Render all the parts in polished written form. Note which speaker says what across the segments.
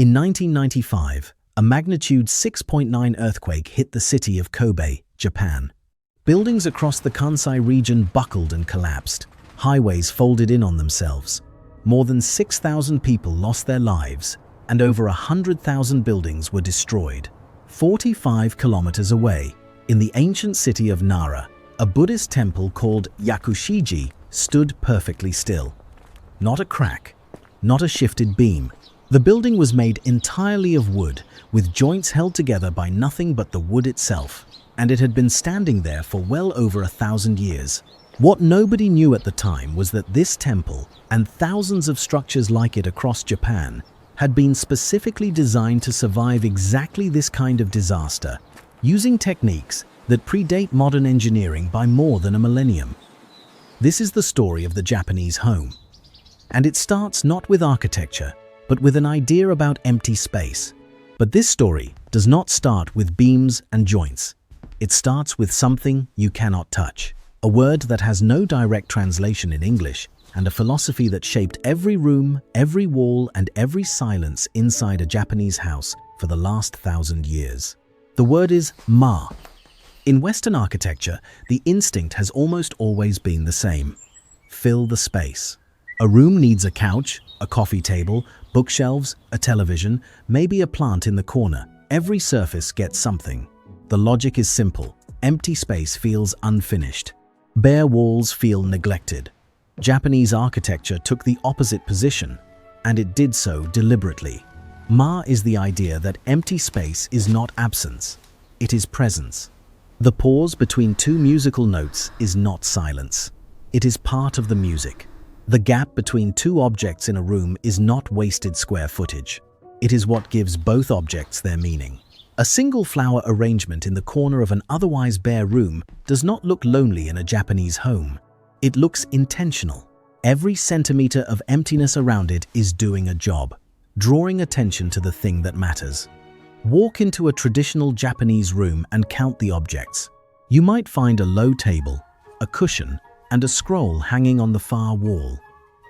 Speaker 1: In 1995, a magnitude 6.9 earthquake hit the city of Kobe, Japan. Buildings across the Kansai region buckled and collapsed. Highways folded in on themselves. More than 6,000 people lost their lives, and over 100,000 buildings were destroyed. 45 kilometers away, in the ancient city of Nara, a Buddhist temple called Yakushiji stood perfectly still. Not a crack, not a shifted beam. The building was made entirely of wood, with joints held together by nothing but the wood itself, and it had been standing there for well over 1,000 years. What nobody knew at the time was that this temple, and thousands of structures like it across Japan, had been specifically designed to survive exactly this kind of disaster, using techniques that predate modern engineering by more than a millennium. This is the story of the Japanese home. And it starts not with architecture, but with an idea about empty space. But this story does not start with beams and joints. It starts with something you cannot touch, a word that has no direct translation in English, and a philosophy that shaped every room, every wall, and every silence inside a Japanese house for the last 1,000 years. The word is ma. In Western architecture, the instinct has almost always been the same. Fill the space. A room needs a couch, a coffee table, bookshelves, a television, maybe a plant in the corner. Every surface gets something. The logic is simple. Empty space feels unfinished. Bare walls feel neglected. Japanese architecture took the opposite position, and it did so deliberately. Ma is the idea that empty space is not absence, it is presence. The pause between two musical notes is not silence. It is part of the music. The gap between two objects in a room is not wasted square footage. It is what gives both objects their meaning. A single flower arrangement in the corner of an otherwise bare room does not look lonely in a Japanese home. It looks intentional. Every centimeter of emptiness around it is doing a job, drawing attention to the thing that matters. Walk into a traditional Japanese room and count the objects. You might find a low table, a cushion, and a scroll hanging on the far wall.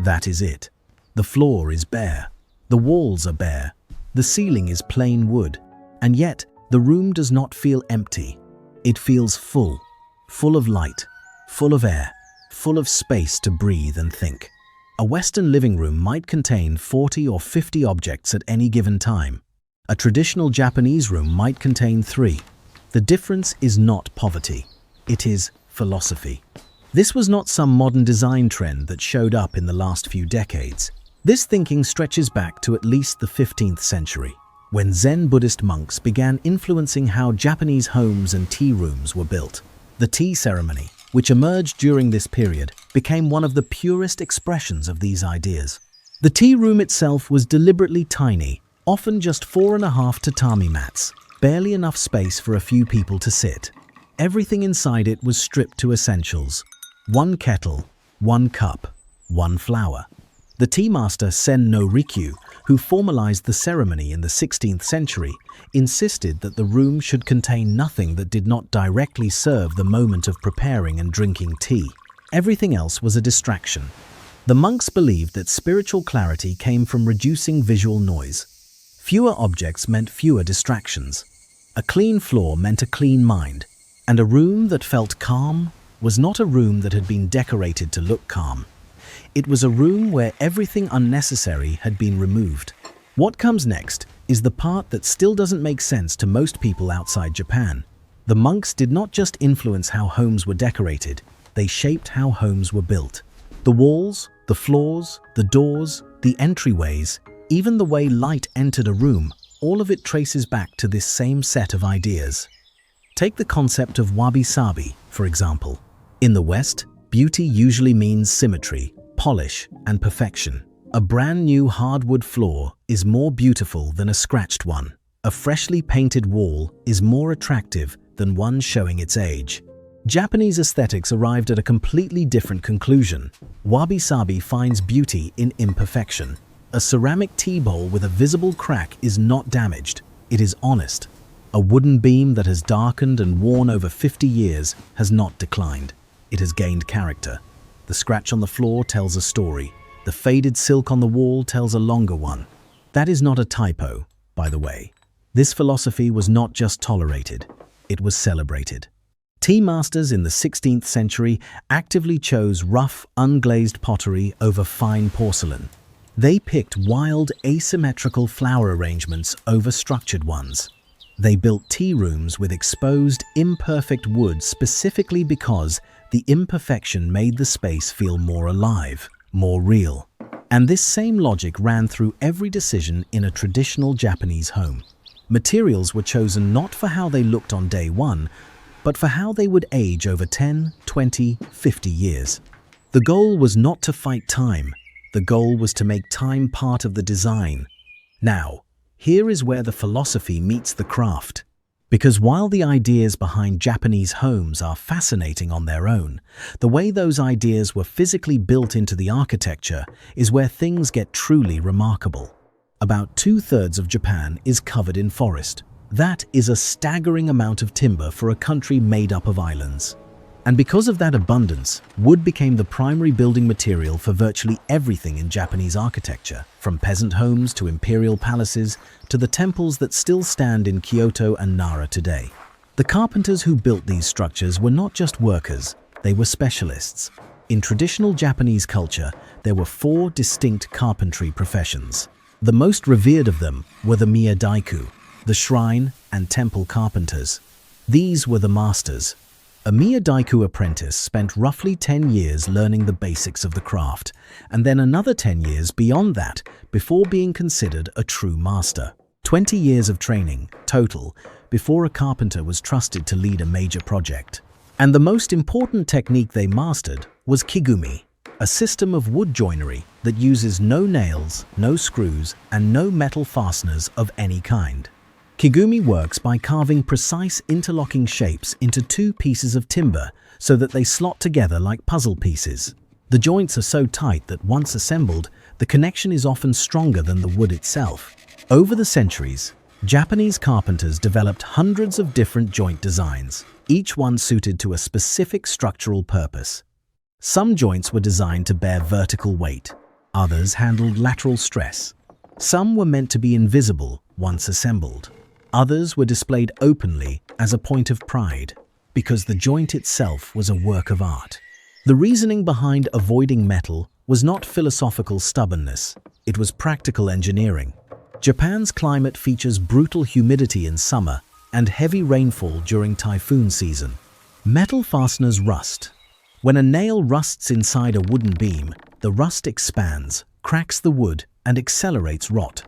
Speaker 1: That is it. The floor is bare. The walls are bare. The ceiling is plain wood. And yet, the room does not feel empty. It feels full. Full of light. Full of air. Full of space to breathe and think. A Western living room might contain 40 or 50 objects at any given time. A traditional Japanese room might contain 3. The difference is not poverty. It is philosophy. This was not some modern design trend that showed up in the last few decades. This thinking stretches back to at least the 15th century, when Zen Buddhist monks began influencing how Japanese homes and tea rooms were built. The tea ceremony, which emerged during this period, became one of the purest expressions of these ideas. The tea room itself was deliberately tiny, often just 4.5 tatami mats, barely enough space for a few people to sit. Everything inside it was stripped to essentials. 1 kettle, 1 cup, 1 flower. The tea master Sen no Rikyu, who formalized the ceremony in the 16th century, insisted that the room should contain nothing that did not directly serve the moment of preparing and drinking tea. Everything else was a distraction. The monks believed that spiritual clarity came from reducing visual noise. Fewer objects meant fewer distractions. A clean floor meant a clean mind, and a room that felt calm was not a room that had been decorated to look calm. It was a room where everything unnecessary had been removed. What comes next is the part that still doesn't make sense to most people outside Japan. The monks did not just influence how homes were decorated, they shaped how homes were built. The walls, the floors, the doors, the entryways, even the way light entered a room, all of it traces back to this same set of ideas. Take the concept of wabi-sabi, for example. In the West, beauty usually means symmetry, polish, and perfection. A brand new hardwood floor is more beautiful than a scratched one. A freshly painted wall is more attractive than one showing its age. Japanese aesthetics arrived at a completely different conclusion. Wabi-sabi finds beauty in imperfection. A ceramic tea bowl with a visible crack is not damaged. It is honest. A wooden beam that has darkened and worn over 50 years has not declined. It has gained character. The scratch on the floor tells a story. The faded silk on the wall tells a longer one. That is not a typo, by the way. This philosophy was not just tolerated, it was celebrated. Tea masters in the 16th century actively chose rough, unglazed pottery over fine porcelain. They picked wild, asymmetrical flower arrangements over structured ones. They built tea rooms with exposed, imperfect wood specifically because the imperfection made the space feel more alive, more real. And this same logic ran through every decision in a traditional Japanese home. Materials were chosen not for how they looked on day one, but for how they would age over 10, 20, 50 years. The goal was not to fight time. The goal was to make time part of the design. Now, here is where the philosophy meets the craft. Because while the ideas behind Japanese homes are fascinating on their own, the way those ideas were physically built into the architecture is where things get truly remarkable. About 2/3 of Japan is covered in forest. That is a staggering amount of timber for a country made up of islands. And because of that abundance, wood became the primary building material for virtually everything in Japanese architecture, from peasant homes to imperial palaces to the temples that still stand in Kyoto and Nara today. The carpenters who built these structures were not just workers, they were specialists. In traditional Japanese culture, there were 4 distinct carpentry professions. The most revered of them were the miyadaiku, the shrine and temple carpenters. These were the masters. A miyadaiku apprentice spent roughly 10 years learning the basics of the craft, and then another 10 years beyond that before being considered a true master. 20 years of training, total, before a carpenter was trusted to lead a major project. And the most important technique they mastered was Kigumi, a system of wood joinery that uses no nails, no screws, and no metal fasteners of any kind. Kigumi works by carving precise interlocking shapes into 2 pieces of timber so that they slot together like puzzle pieces. The joints are so tight that once assembled, the connection is often stronger than the wood itself. Over the centuries, Japanese carpenters developed hundreds of different joint designs, each one suited to a specific structural purpose. Some joints were designed to bear vertical weight, others handled lateral stress. Some were meant to be invisible once assembled. Others were displayed openly as a point of pride, because the joint itself was a work of art. The reasoning behind avoiding metal was not philosophical stubbornness, it was practical engineering. Japan's climate features brutal humidity in summer and heavy rainfall during typhoon season. Metal fasteners rust. When a nail rusts inside a wooden beam, the rust expands, cracks the wood, and accelerates rot.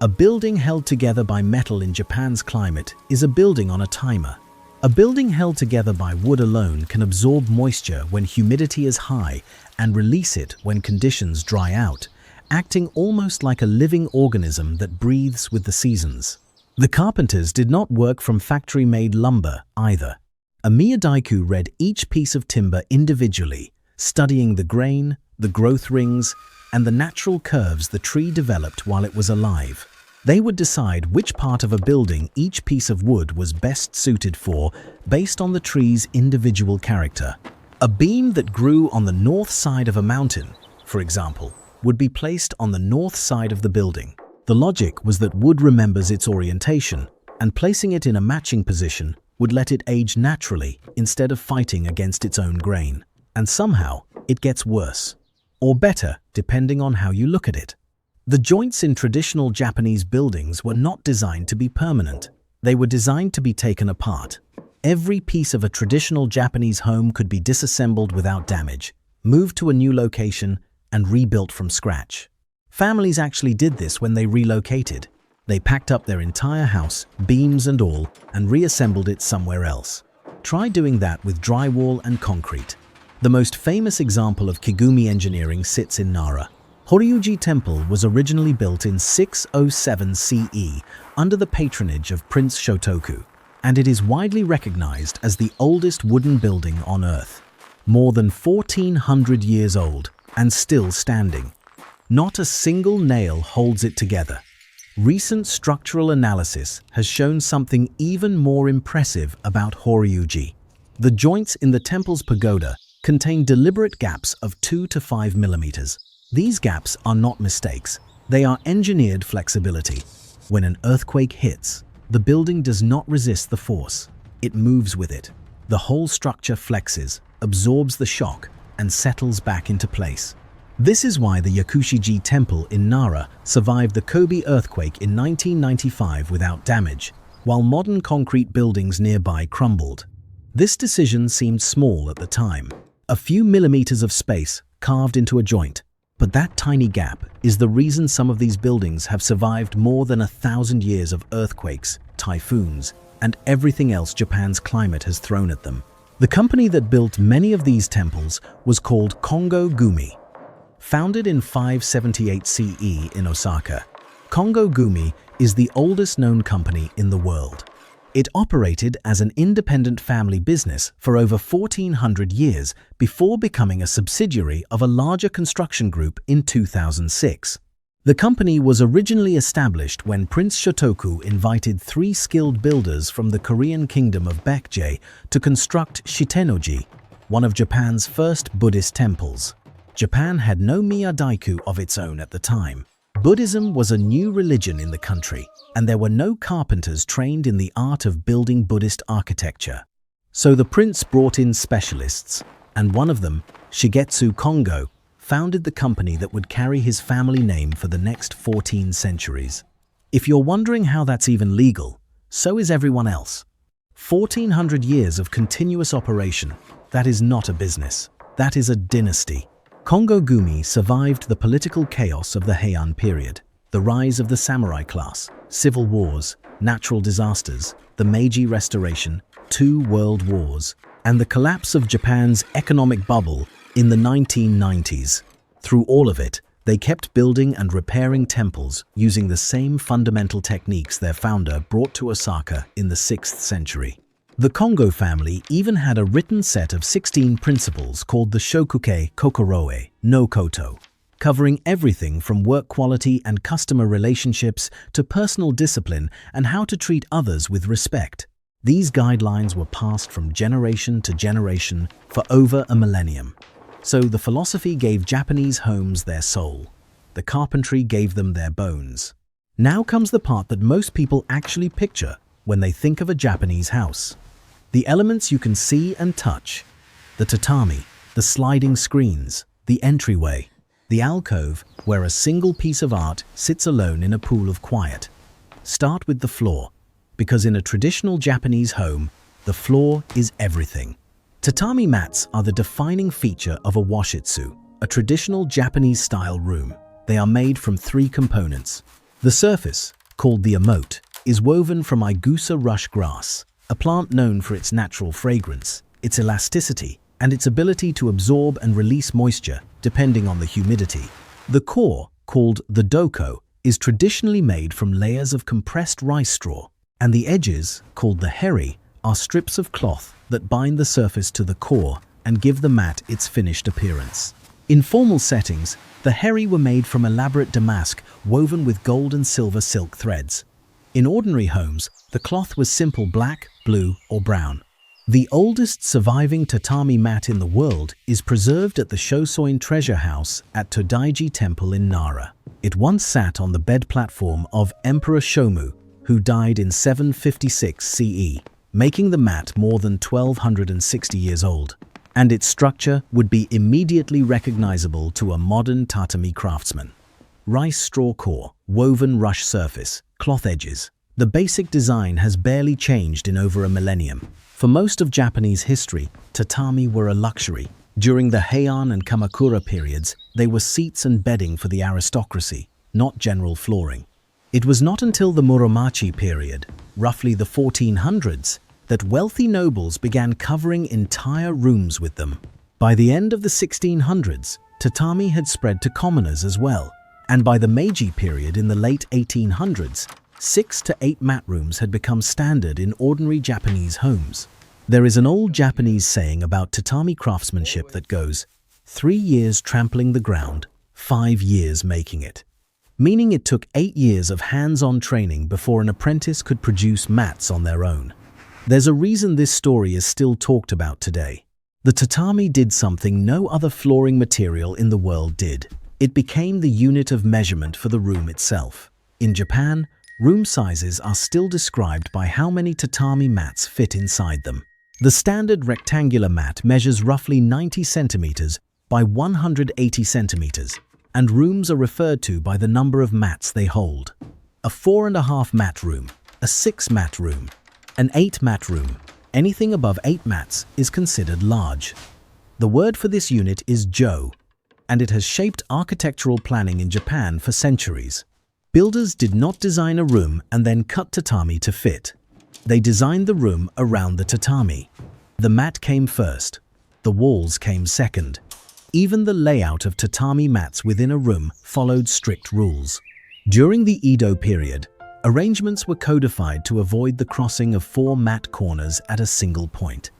Speaker 1: A building held together by metal in Japan's climate is a building on a timer. A building held together by wood alone can absorb moisture when humidity is high and release it when conditions dry out, acting almost like a living organism that breathes with the seasons. The carpenters did not work from factory-made lumber either. A miyadaiku read each piece of timber individually, studying the grain, the growth rings, and the natural curves the tree developed while it was alive. They would decide which part of a building each piece of wood was best suited for based on the tree's individual character. A beam that grew on the north side of a mountain, for example, would be placed on the north side of the building. The logic was that wood remembers its orientation, and placing it in a matching position would let it age naturally instead of fighting against its own grain. And somehow, it gets worse. Or better, depending on how you look at it. The joints in traditional Japanese buildings were not designed to be permanent. They were designed to be taken apart. Every piece of a traditional Japanese home could be disassembled without damage, moved to a new location, and rebuilt from scratch. Families actually did this when they relocated. They packed up their entire house, beams and all, and reassembled it somewhere else. Try doing that with drywall and concrete. The most famous example of Kigumi engineering sits in Nara. Horyuji Temple was originally built in 607 CE under the patronage of Prince Shotoku, and it is widely recognized as the oldest wooden building on Earth. More than 1,400 years old and still standing. Not a single nail holds it together. Recent structural analysis has shown something even more impressive about Horyuji. The joints in the temple's pagoda contain deliberate gaps of 2 to 5 millimeters. These gaps are not mistakes. They are engineered flexibility. When an earthquake hits, the building does not resist the force. It moves with it. The whole structure flexes, absorbs the shock, and settles back into place. This is why the Yakushiji temple in Nara survived the Kobe earthquake in 1995 without damage, while modern concrete buildings nearby crumbled. This decision seemed small at the time, a few millimeters of space carved into a joint. But that tiny gap is the reason some of these buildings have survived more than 1,000 years of earthquakes, typhoons, and everything else Japan's climate has thrown at them. The company that built many of these temples was called Kongo Gumi. Founded in 578 CE in Osaka, Kongo Gumi is the oldest known company in the world. It operated as an independent family business for over 1,400 years before becoming a subsidiary of a larger construction group in 2006. The company was originally established when Prince Shotoku invited 3 skilled builders from the Korean kingdom of Baekje to construct Shitenoji, one of Japan's first Buddhist temples. Japan had no Miyadaiku of its own at the time. Buddhism was a new religion in the country, and there were no carpenters trained in the art of building Buddhist architecture. So the prince brought in specialists, and one of them, Shigetsu Kongo, founded the company that would carry his family name for the next 14 centuries. If you're wondering how that's even legal, so is everyone else. 1,400 years of continuous operation, that is not a business, that is a dynasty. Kongo Gumi survived the political chaos of the Heian period, the rise of the samurai class, civil wars, natural disasters, the Meiji Restoration, 2 world wars, and the collapse of Japan's economic bubble in the 1990s. Through all of it, they kept building and repairing temples using the same fundamental techniques their founder brought to Osaka in the 6th century. The Kongo family even had a written set of 16 principles called the Shokuke Kokoroe no Koto, covering everything from work quality and customer relationships to personal discipline and how to treat others with respect. These guidelines were passed from generation to generation for over a millennium. So the philosophy gave Japanese homes their soul. The carpentry gave them their bones. Now comes the part that most people actually picture when they think of a Japanese house. The elements you can see and touch. The tatami, the sliding screens, the entryway, the alcove where a single piece of art sits alone in a pool of quiet. Start with the floor, because in a traditional Japanese home, the floor is everything. Tatami mats are the defining feature of a washitsu, a traditional Japanese-style room. They are made from 3 components. The surface, called the emote, is woven from igusa rush grass, a plant known for its natural fragrance, its elasticity, and its ability to absorb and release moisture depending on the humidity. The core, called the doko, is traditionally made from layers of compressed rice straw, and the edges, called the heri, are strips of cloth that bind the surface to the core and give the mat its finished appearance. In formal settings, the heri were made from elaborate damask woven with gold and silver silk threads. In ordinary homes, the cloth was simple black, blue, or brown. The oldest surviving tatami mat in the world is preserved at the Shosoin Treasure House at Todaiji Temple in Nara. It once sat on the bed platform of Emperor Shomu, who died in 756 CE, making the mat more than 1,260 years old. And its structure would be immediately recognizable to a modern tatami craftsman. Rice straw core, woven rush surface, cloth edges. The basic design has barely changed in over a millennium. For most of Japanese history, tatami were a luxury. During the Heian and Kamakura periods, they were seats and bedding for the aristocracy, not general flooring. It was not until the Muromachi period, roughly the 1400s, that wealthy nobles began covering entire rooms with them. By the end of the 1600s, tatami had spread to commoners as well, and by the Meiji period in the late 1800s, 6 to 8 mat rooms had become standard in ordinary Japanese homes. There is an old Japanese saying about tatami craftsmanship that goes, 3 years trampling the ground, 5 years making it. Meaning it took 8 years of hands-on training before an apprentice could produce mats on their own. There's a reason this story is still talked about today. The tatami did something no other flooring material in the world did. It became the unit of measurement for the room itself. In Japan, room sizes are still described by how many tatami mats fit inside them. The standard rectangular mat measures roughly 90 centimeters by 180 centimeters, and rooms are referred to by the number of mats they hold. A 4.5 mat room, a 6 mat room, an 8 mat room. Anything above 8 mats is considered large. The word for this unit is jo, and it has shaped architectural planning in Japan for centuries. Builders did not design a room and then cut tatami to fit. They designed the room around the tatami. The mat came first. The walls came second. Even the layout of tatami mats within a room followed strict rules. During the Edo period, arrangements were codified to avoid the crossing of 4 mat corners at a single point,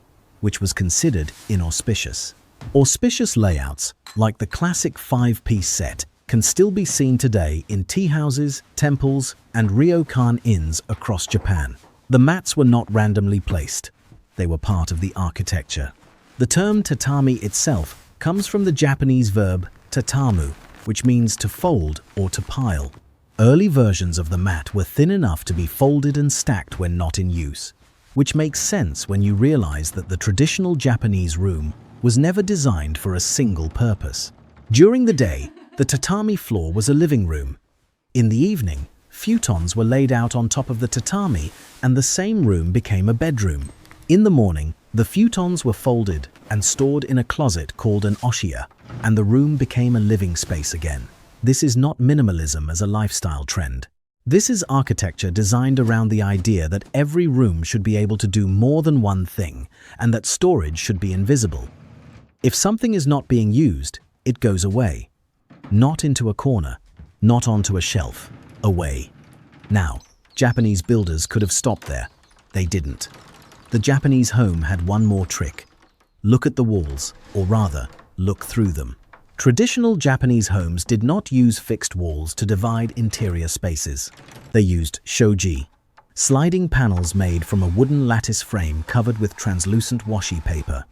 Speaker 1: which was considered inauspicious. Auspicious layouts, like the classic 5-piece set, can still be seen today in tea houses, temples, and ryokan inns across Japan. The mats were not randomly placed. They were part of the architecture. The term tatami itself comes from the Japanese verb tatamu, which means to fold or to pile. Early versions of the mat were thin enough to be folded and stacked when not in use, which makes sense when you realize that the traditional Japanese room was never designed for a single purpose. During the day, the tatami floor was a living room. In the evening, futons were laid out on top of the tatami, and the same room became a bedroom. In the morning, the futons were folded and stored in a closet called an oshiya, and the room became a living space again. This is not minimalism as a lifestyle trend. This is architecture designed around the idea that every room should be able to do more than one thing, and that storage should be invisible. If something is not being used, it goes away. Not into a corner, not onto a shelf, away. Now, Japanese builders could have stopped there. They didn't. The Japanese home had one more trick. Look at the walls, or rather, look through them. Traditional Japanese homes did not use fixed walls to divide interior spaces. They used shoji, sliding panels made from a wooden lattice frame covered with translucent washi paper.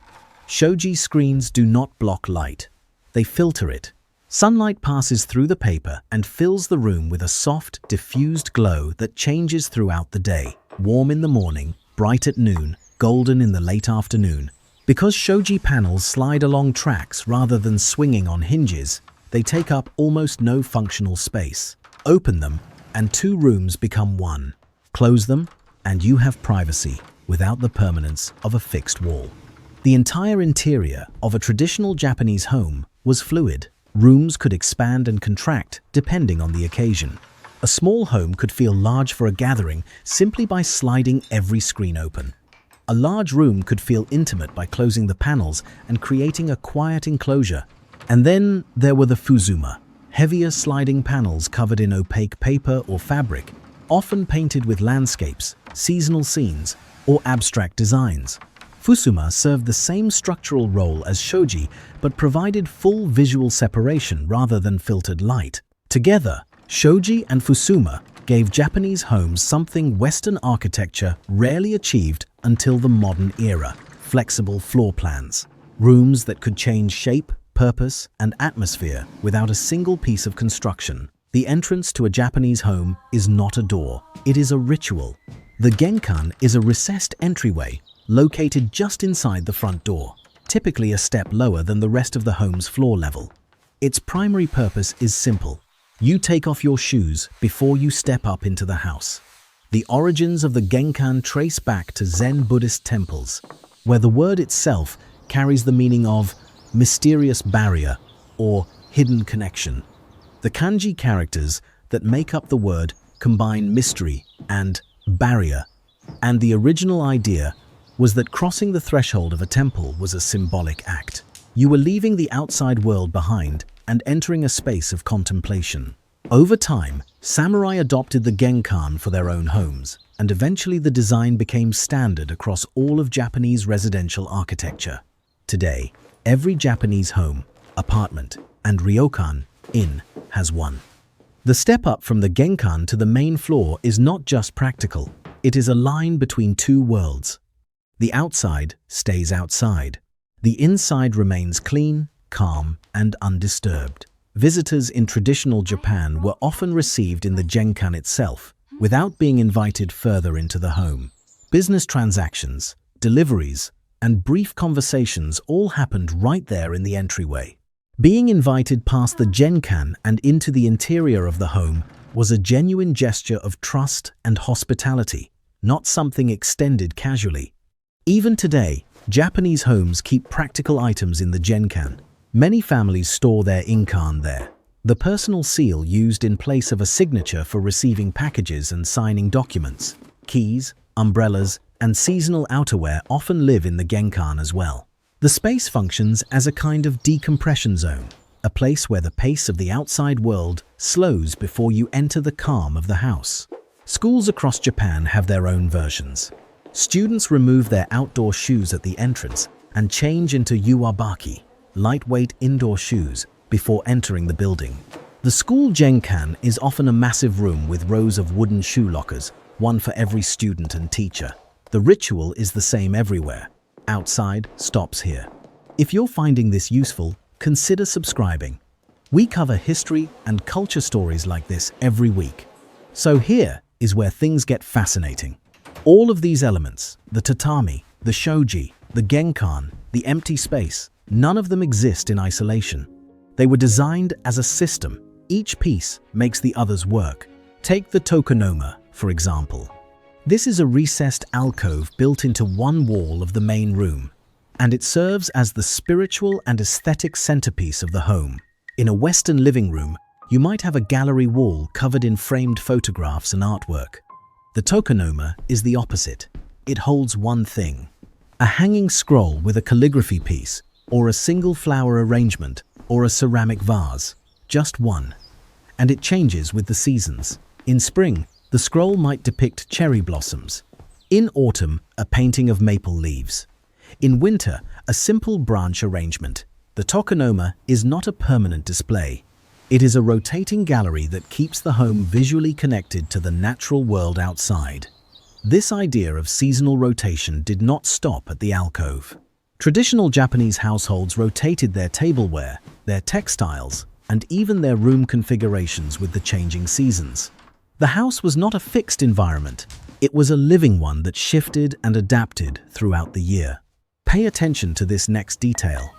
Speaker 1: Shoji screens do not block light. They filter it. Sunlight passes through the paper and fills the room with a soft, diffused glow that changes throughout the day. Warm in the morning, bright at noon, golden in the late afternoon. Because shoji panels slide along tracks rather than swinging on hinges, they take up almost no functional space. Open them, and 2 rooms become one. Close them, and you have privacy without the permanence of a fixed wall. The entire interior of a traditional Japanese home was fluid. Rooms could expand and contract depending on the occasion. A small home could feel large for a gathering simply by sliding every screen open. A large room could feel intimate by closing the panels and creating a quiet enclosure. And then there were the Fusuma, heavier sliding panels covered in opaque paper or fabric, often painted with landscapes, seasonal scenes, or abstract designs. Fusuma served the same structural role as shoji, but provided full visual separation rather than filtered light. Together, shoji and Fusuma gave Japanese homes something Western architecture rarely achieved until the modern era: flexible floor plans. Rooms that could change shape, purpose, and atmosphere without a single piece of construction. The entrance to a Japanese home is not a door, it is a ritual. The Genkan is a recessed entryway located just inside the front door, typically a step lower than the rest of the home's floor level. Its primary purpose is simple. You take off your shoes before you step up into the house. The origins of the Genkan trace back to Zen Buddhist temples, where the word itself carries the meaning of mysterious barrier or hidden connection. The kanji characters that make up the word combine mystery and barrier, and the original idea was that crossing the threshold of a temple was a symbolic act. You were leaving the outside world behind and entering a space of contemplation. Over time, samurai adopted the Genkan for their own homes, and eventually the design became standard across all of Japanese residential architecture. Today, every Japanese home, apartment, and ryokan inn has one. The step up from the Genkan to the main floor is not just practical, it is a line between 2 worlds. The outside stays outside. The inside remains clean, calm, and undisturbed. Visitors in traditional Japan were often received in the Genkan itself, without being invited further into the home. Business transactions, deliveries, and brief conversations all happened right there in the entryway. Being invited past the Genkan and into the interior of the home was a genuine gesture of trust and hospitality, not something extended casually. Even today, Japanese homes keep practical items in the Genkan. Many families store their inkan there, the personal seal used in place of a signature for receiving packages and signing documents. Keys, umbrellas, and seasonal outerwear often live in the Genkan as well. The space functions as a kind of decompression zone, a place where the pace of the outside world slows before you enter the calm of the house. Schools across Japan have their own versions. Students remove their outdoor shoes at the entrance and change into yuwabaki, lightweight indoor shoes, before entering the building. The school Genkan is often a massive room with rows of wooden shoe lockers, one for every student and teacher. The ritual is the same everywhere. Outside stops here. If you're finding this useful, consider subscribing. We cover history and culture stories like this every week. So here is where things get fascinating. All of these elements, the tatami, the shoji, the genkan, the empty space, none of them exist in isolation. They were designed as a system. Each piece makes the others work. Take the Tokonoma, for example. This is a recessed alcove built into one wall of the main room, and it serves as the spiritual and aesthetic centerpiece of the home. In a Western living room, you might have a gallery wall covered in framed photographs and artwork. The Tokonoma is the opposite. It holds one thing: a hanging scroll with a calligraphy piece, or a single flower arrangement, or a ceramic vase. Just one. And it changes with the seasons. In spring, the scroll might depict cherry blossoms. In autumn, a painting of maple leaves. In winter, a simple branch arrangement. The Tokonoma is not a permanent display. It is a rotating gallery that keeps the home visually connected to the natural world outside. This idea of seasonal rotation did not stop at the alcove. Traditional Japanese households rotated their tableware, their textiles, and even their room configurations with the changing seasons. The house was not a fixed environment. It was a living one that shifted and adapted throughout the year. Pay attention to this next detail,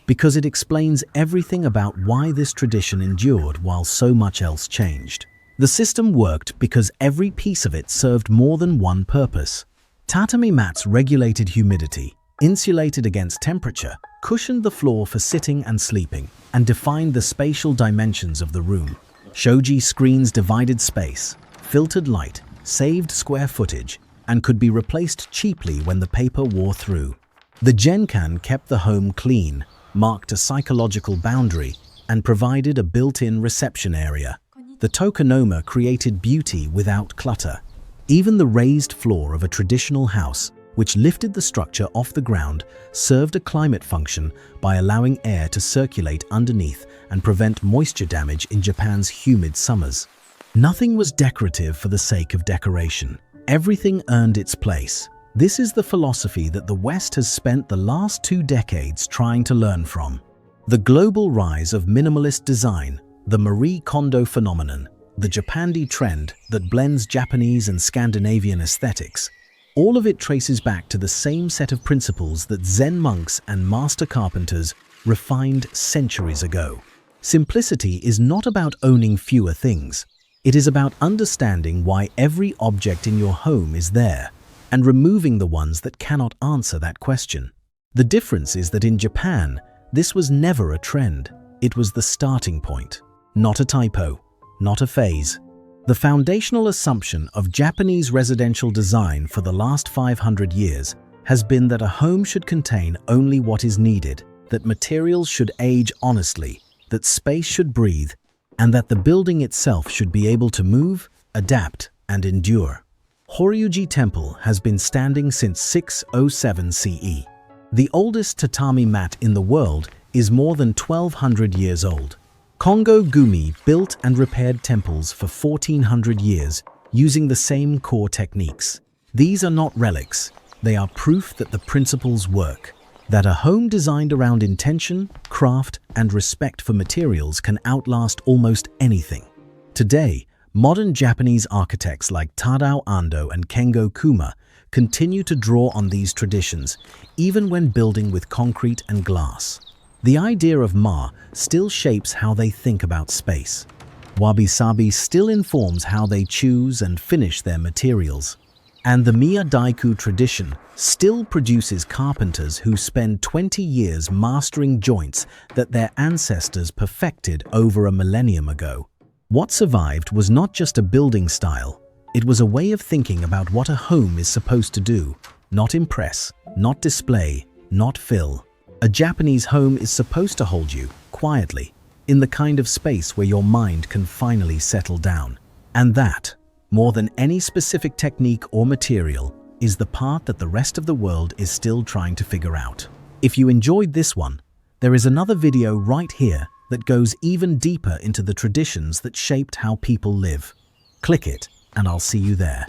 Speaker 1: because it explains everything about why this tradition endured while so much else changed. The system worked because every piece of it served more than one purpose. Tatami mats regulated humidity, insulated against temperature, cushioned the floor for sitting and sleeping, and defined the spatial dimensions of the room. Shoji screens divided space, filtered light, saved square footage, and could be replaced cheaply when the paper wore through. The Genkan kept the home clean, marked a psychological boundary, and provided a built-in reception area. The Tokonoma created beauty without clutter. Even the raised floor of a traditional house, which lifted the structure off the ground, served a climate function by allowing air to circulate underneath and prevent moisture damage in Japan's humid summers. Nothing was decorative for the sake of decoration. Everything earned its place. This is the philosophy that the West has spent the last 2 decades trying to learn from. The global rise of minimalist design, the Marie Kondo phenomenon, the Japandi trend that blends Japanese and Scandinavian aesthetics, all of it traces back to the same set of principles that Zen monks and master carpenters refined centuries ago. Simplicity is not about owning fewer things. It is about understanding why every object in your home is there and removing the ones that cannot answer that question. The difference is that in Japan, this was never a trend. It was the starting point, not a typo, not a phase. The foundational assumption of Japanese residential design for the last 500 years has been that a home should contain only what is needed, that materials should age honestly, that space should breathe, and that the building itself should be able to move, adapt, and endure. Horyuji Temple has been standing since 607 CE. The oldest tatami mat in the world is more than 1,200 years old. Kongo Gumi built and repaired temples for 1,400 years using the same core techniques. These are not relics. They are proof that the principles work. that a home designed around intention, craft, and respect for materials can outlast almost anything. Today, modern Japanese architects like Tadao Ando and Kengo Kuma continue to draw on these traditions, even when building with concrete and glass. The idea of Ma still shapes how they think about space. Wabi-Sabi still informs how they choose and finish their materials. And the Miya Daiku tradition still produces carpenters who spend 20 years mastering joints that their ancestors perfected over a millennium ago. What survived was not just a building style, it was a way of thinking about what a home is supposed to do. Not impress, not display, not fill. A Japanese home is supposed to hold you, quietly, in the kind of space where your mind can finally settle down. And that, more than any specific technique or material, is the part that the rest of the world is still trying to figure out. If you enjoyed this one, there is another video right here that goes even deeper into the traditions that shaped how people live. Click it, and I'll see you there.